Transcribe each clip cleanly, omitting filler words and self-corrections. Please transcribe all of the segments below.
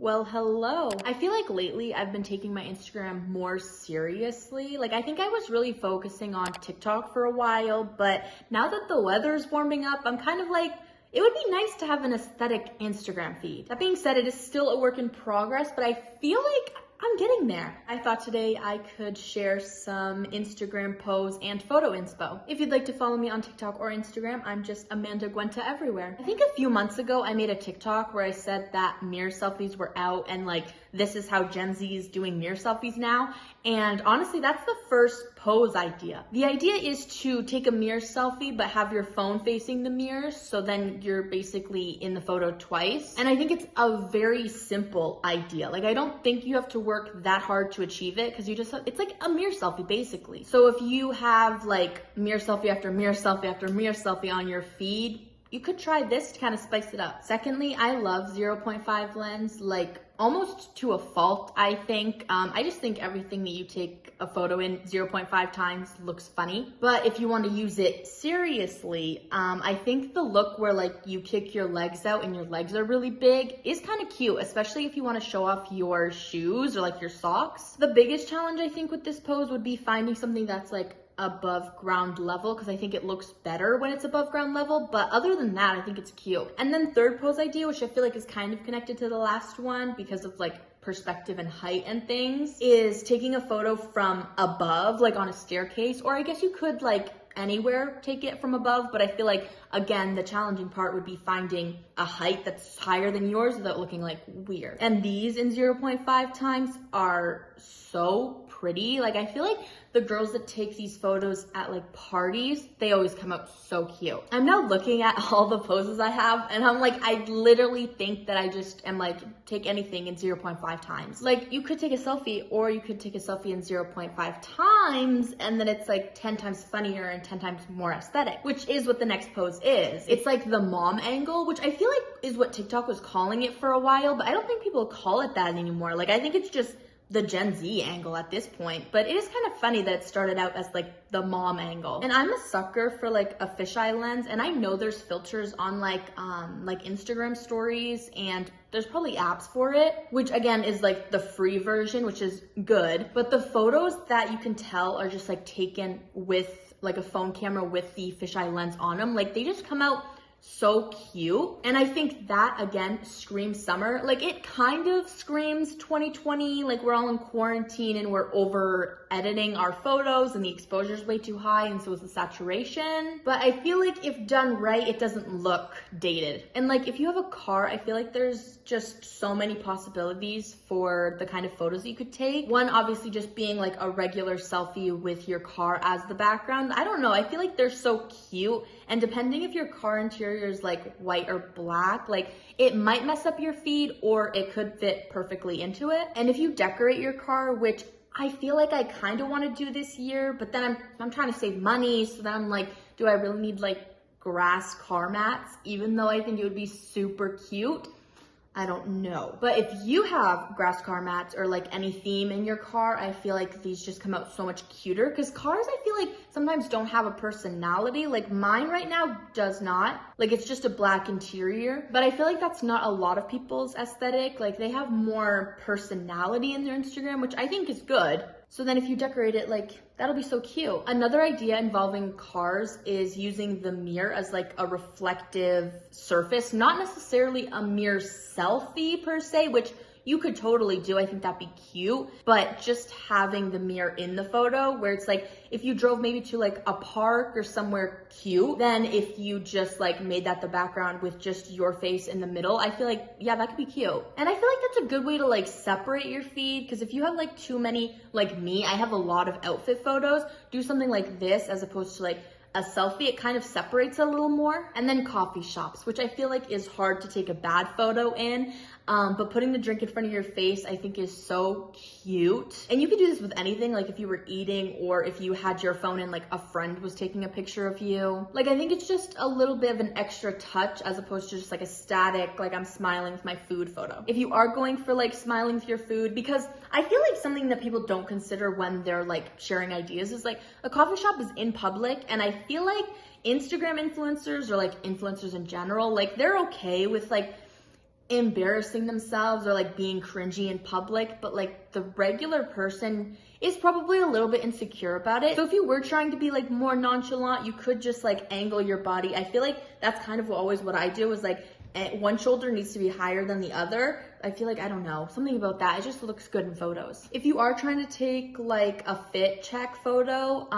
Well, hello. I feel like lately I've been taking my Instagram more seriously. Like, I think I was really focusing on TikTok for a while, but now that the weather's warming up, I'm kind of like, it would be nice to have an aesthetic Instagram feed. That being said, it is still a work in progress, but I feel like I'm getting there. I thought today I could share some Instagram pose and photo inspo. If you'd like to follow me on TikTok or Instagram, I'm just Amanda Guenta everywhere. I think a few months ago I made a TikTok where I said that mirror selfies were out and like this is how Gen Z is doing mirror selfies now. And honestly, that's the first pose idea. The idea is to take a mirror selfie but have your phone facing the mirror, so then you're basically in the photo twice. And I think it's a very simple idea. Like, I don't think you have to work that hard to achieve it, because it's like a mirror selfie basically. So if you have like mirror selfie after mirror selfie after mirror selfie on your feed, you could try this to kind of spice it up. Secondly, I love 0.5 lens, like almost to a fault, I think. I just think everything that you take a photo in 0.5 times looks funny. But if you want to use it seriously, I think the look where like you kick your legs out and your legs are really big is kind of cute, especially if you want to show off your shoes or like your socks. The biggest challenge I think with this pose would be finding something that's like above ground level, because I think it looks better when it's above ground level, but other than that, I think it's cute. And then third pose idea, which I feel like is kind of connected to the last one because of like perspective and height and things, is taking a photo from above, like on a staircase, or I guess you could like anywhere take it from above, but I feel like, again, the challenging part would be finding a height that's higher than yours without looking like weird. And these in 0.5 times are so pretty. Like, I feel like the girls that take these photos at like parties, they always come out so cute. I'm now looking at all the poses I have and I'm like, I literally think that I just am like, take anything in 0.5 times. Like, you could take a selfie, or you could take a selfie in 0.5 times, and then it's like 10 times funnier and 10 times more aesthetic, which is what the next pose is. It's like the mom angle, which I feel like is what TikTok was calling it for a while, but I don't think people call it that anymore. Like, I think it's just the Gen Z angle at this point, but it is kind of funny that it started out as like the mom angle. And I'm a sucker for like a fisheye lens, and I know there's filters on like Instagram stories, and there's probably apps for it, which again is like the free version, which is good. But the photos that you can tell are just like taken with like a phone camera with the fisheye lens on them, like they just come out so cute. And I think that again screams summer. Like, it kind of screams 2020, like we're all in quarantine and we're over editing our photos and the exposure's way too high, and so is the saturation. But I feel like if done right, it doesn't look dated. And like, if you have a car, I feel like there's just so many possibilities for the kind of photos that you could take. One, obviously just being like a regular selfie with your car as the background. I don't know, I feel like they're so cute, and depending if your car interior is like white or black, like it might mess up your feed, or it could fit perfectly into it. And if you decorate your car, which I feel like I kind of want to do this year, but then I'm trying to save money, so then I'm like, do I really need like grass car mats, even though I think it would be super cute? I don't know. But if you have grass car mats or like any theme in your car, I feel like these just come out so much cuter, because cars, I feel like sometimes don't have a personality. Like mine right now does not. Like, it's just a black interior, but I feel like that's not a lot of people's aesthetic. Like, they have more personality in their Instagram, which I think is good. So then if you decorate it, like, that'll be so cute. Another idea involving cars is using the mirror as like a reflective surface, not necessarily a mirror selfie per se, which you could totally do. I think that'd be cute, but just having the mirror in the photo where it's like, if you drove maybe to like a park or somewhere cute, then if you just like made that the background with just your face in the middle, I feel like, yeah, that could be cute. And I feel like that's a good way to like separate your feed, because if you have like too many, like me, I have a lot of outfit photos, do something like this as opposed to like a selfie, it kind of separates a little more. And then coffee shops, which I feel like is hard to take a bad photo in, but putting the drink in front of your face, I think is so cute. And you could do this with anything, like if you were eating, or if you had your phone and like a friend was taking a picture of you. Like, I think it's just a little bit of an extra touch as opposed to just like a static, like I'm smiling with my food photo. If you are going for like smiling with your food, because I feel like something that people don't consider when they're like sharing ideas is like, a coffee shop is in public, and I feel like Instagram influencers, or like influencers in general, like they're okay with like embarrassing themselves or like being cringy in public, but like the regular person is probably a little bit insecure about it. So if you were trying to be like more nonchalant, you could just like angle your body. I feel like that's kind of always what I do, is like one shoulder needs to be higher than the other. I feel like, I don't know, something about that, it just looks good in photos. If you are trying to take like a fit check photo,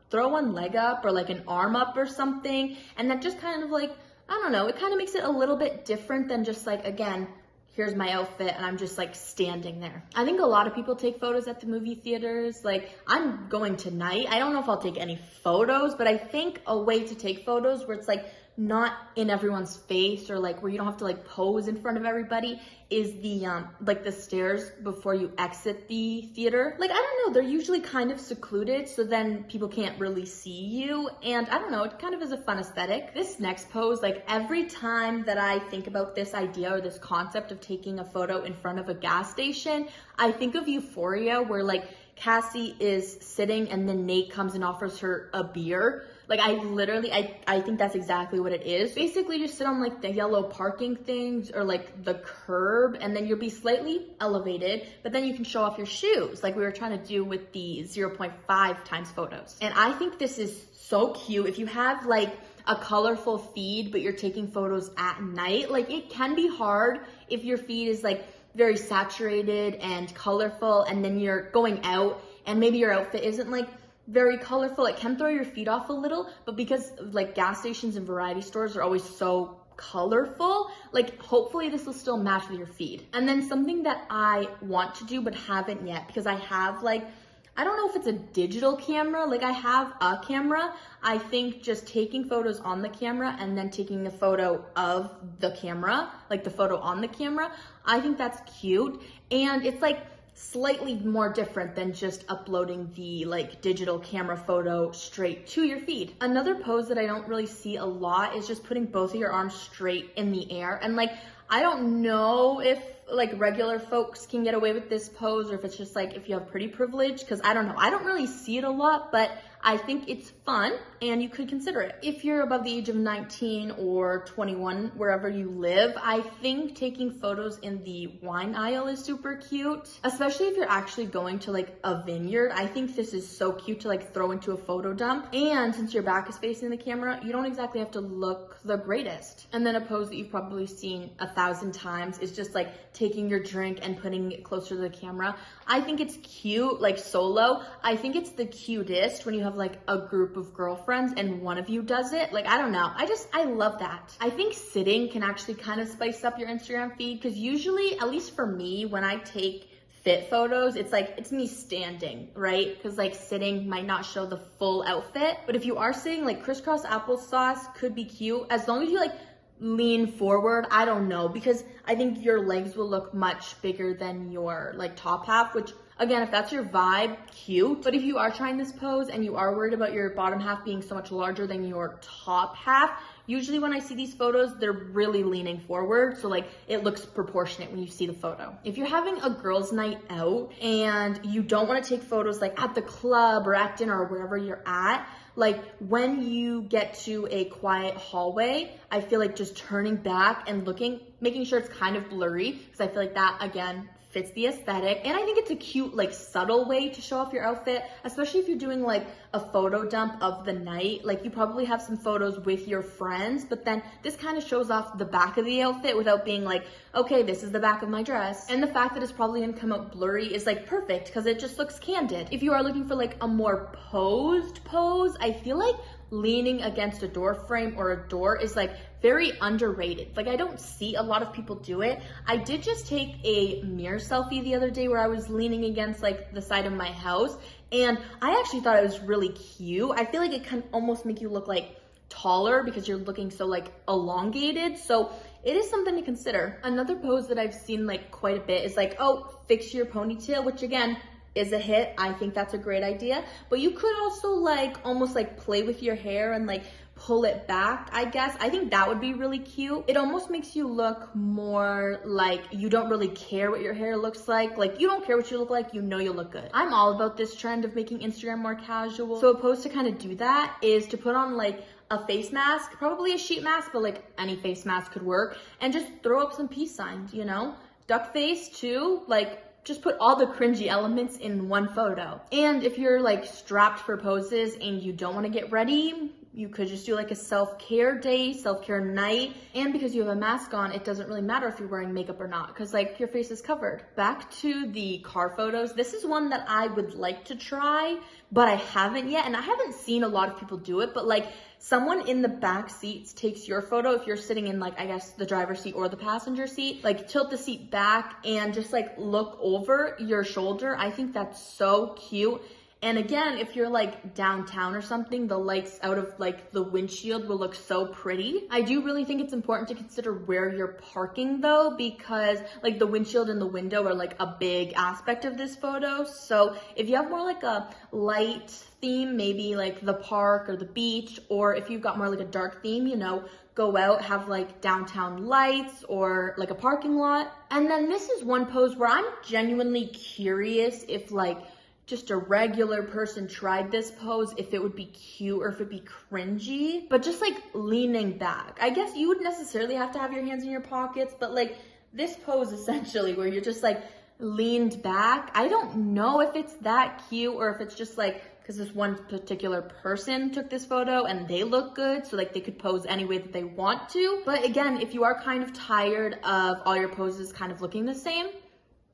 throw one leg up or like an arm up or something, and then just kind of like, I don't know, it kind of makes it a little bit different than just like, again, here's my outfit and I'm just like standing there. I think a lot of people take photos at the movie theaters. Like, I'm going tonight. I don't know if I'll take any photos, but I think a way to take photos where it's like not in everyone's face, or like where you don't have to like pose in front of everybody, is the like the stairs before you exit the theater. Like, I don't know, they're usually kind of secluded, so then people can't really see you, and I don't know, it kind of is a fun aesthetic. This next pose, like every time that I think about this idea or this concept of taking a photo in front of a gas station, I think of Euphoria, where like Cassie is sitting and then Nate comes and offers her a beer. Like, I think that's exactly what it is. Basically, just sit on like the yellow parking things or like the curb, and then you'll be slightly elevated, but then you can show off your shoes like we were trying to do with the 0.5 times photos. And I think this is so cute. If you have like a colorful feed, but you're taking photos at night, like it can be hard if your feed is like very saturated and colorful, and then you're going out and maybe your outfit isn't like very colorful. It can throw your feed off a little, but because like gas stations and variety stores are always so colorful, like hopefully this will still match with your feed. And then something that I want to do but haven't yet, because I have like, I don't know if it's a digital camera, like I have a camera. I think just taking photos on the camera and then taking a photo of the camera, like the photo on the camera, I think that's cute. And it's like slightly more different than just uploading the like digital camera photo straight to your feed. Another pose that I don't really see a lot is just putting both of your arms straight in the air. And like, I don't know if like regular folks can get away with this pose, or if it's just like if you have pretty privilege, because I don't know, I don't really see it a lot, but I think it's fun and you could consider it. If you're above the age of 19 or 21, wherever you live, I think taking photos in the wine aisle is super cute, especially if you're actually going to like a vineyard. I think this is so cute to like throw into a photo dump. And since your back is facing the camera, you don't exactly have to look the greatest. And then a pose that you've probably seen 1,000 times is just like taking your drink and putting it closer to the camera. I think it's cute, like solo. I think it's the cutest when you have like a group of girlfriends and one of you does it. Like, I don't know, I love that. I think sitting can actually kind of spice up your Instagram feed, because usually, at least for me, when I take fit photos, it's like, it's me standing, right? Because like sitting might not show the full outfit, but if you are sitting, like crisscross applesauce could be cute, as long as you like lean forward. I don't know, because I think your legs will look much bigger than your like top half, which again, if that's your vibe, cute. But if you are trying this pose and you are worried about your bottom half being so much larger than your top half, usually when I see these photos, they're really leaning forward, so like it looks proportionate when you see the photo. If you're having a girls' night out and you don't want to take photos like at the club or at dinner or wherever you're at, like when you get to a quiet hallway, I feel like just turning back and looking, making sure it's kind of blurry, because I feel like that, again, fits the aesthetic. And I think it's a cute, like subtle way to show off your outfit, especially if you're doing like a photo dump of the night. Like you probably have some photos with your friends, but then this kind of shows off the back of the outfit without being like, okay, this is the back of my dress. And the fact that it's probably gonna come out blurry is like perfect, because it just looks candid. If you are looking for like a more posed pose, I feel like leaning against a door frame or a door is like very underrated. Like I don't see a lot of people do it. I did just take a mirror selfie the other day where I was leaning against like the side of my house, and I actually thought it was really cute. I feel like it can almost make you look like taller because you're looking so like elongated. So it is something to consider. Another pose that I've seen like quite a bit is like, oh, fix your ponytail, which again, is a hit. I think that's a great idea. But you could also like almost like play with your hair and like pull it back, I guess. I think that would be really cute. It almost makes you look more like you don't really care what your hair looks like. Like you don't care what you look like, you know you'll look good. I'm all about this trend of making Instagram more casual. So a pose to kind of do that is to put on like a face mask, probably a sheet mask, but like any face mask could work, and just throw up some peace signs, you know? Duck face too, like just put all the cringy elements in one photo. And if you're like strapped for poses and you don't want to get ready, you could just do like a self-care day, self-care night. And because you have a mask on, it doesn't really matter if you're wearing makeup or not, because like your face is covered. Back to the car photos. This is one that I would like to try, but I haven't yet. And I haven't seen a lot of people do it, but like someone in the back seats takes your photo if you're sitting in like, I guess the driver's seat or the passenger seat, like tilt the seat back and just like look over your shoulder. I think that's so cute. And again, if you're like downtown or something, the lights out of like the windshield will look so pretty. I do really think it's important to consider where you're parking though, because like the windshield and the window are like a big aspect of this photo. So if you have more like a light theme, maybe like the park or the beach, or if you've got more like a dark theme, you know, go out, have like downtown lights or like a parking lot. And then this is one pose where I'm genuinely curious if like just a regular person tried this pose, if it would be cute or if it'd be cringy, but just like leaning back. I guess you wouldn't necessarily have to have your hands in your pockets, but like this pose essentially where you're just like leaned back, I don't know if it's that cute or if it's just like because this one particular person took this photo and they look good, so like they could pose any way that they want to. But again, if you are kind of tired of all your poses kind of looking the same,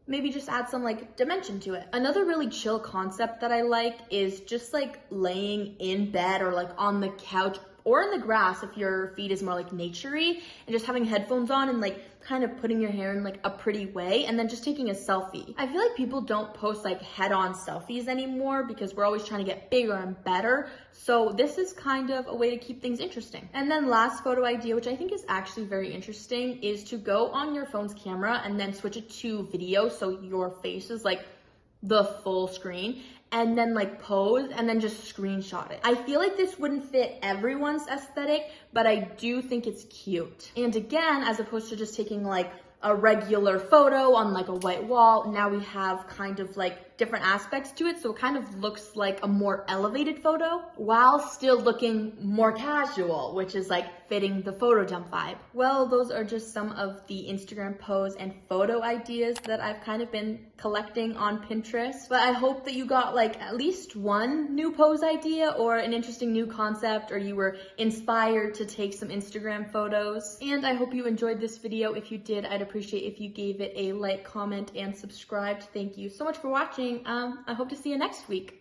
maybe just add some like dimension to it. Another really chill concept that I like is just like laying in bed or like on the couch or in the grass if your feed is more like naturey, and just having headphones on and like kind of putting your hair in like a pretty way and then just taking a selfie. I feel like people don't post like head-on selfies anymore because we're always trying to get bigger and better. So this is kind of a way to keep things interesting. And then last photo idea, which I think is actually very interesting, is to go on your phone's camera and then switch it to video so your face is like the full screen, and then like pose and then just screenshot it. I feel like this wouldn't fit everyone's aesthetic, but I do think it's cute. And again, as opposed to just taking like a regular photo on like a white wall, now we have kind of like different aspects to it, so it kind of looks like a more elevated photo while still looking more casual, which is like fitting the photo dump vibe. Well, those are just some of the Instagram pose and photo ideas that I've kind of been collecting on Pinterest, but I hope that you got like at least one new pose idea or an interesting new concept, or you were inspired to take some Instagram photos. And I hope you enjoyed this video. If you did, I'd appreciate if you gave it a like, comment, and subscribed. Thank you so much for watching. I hope to see you next week.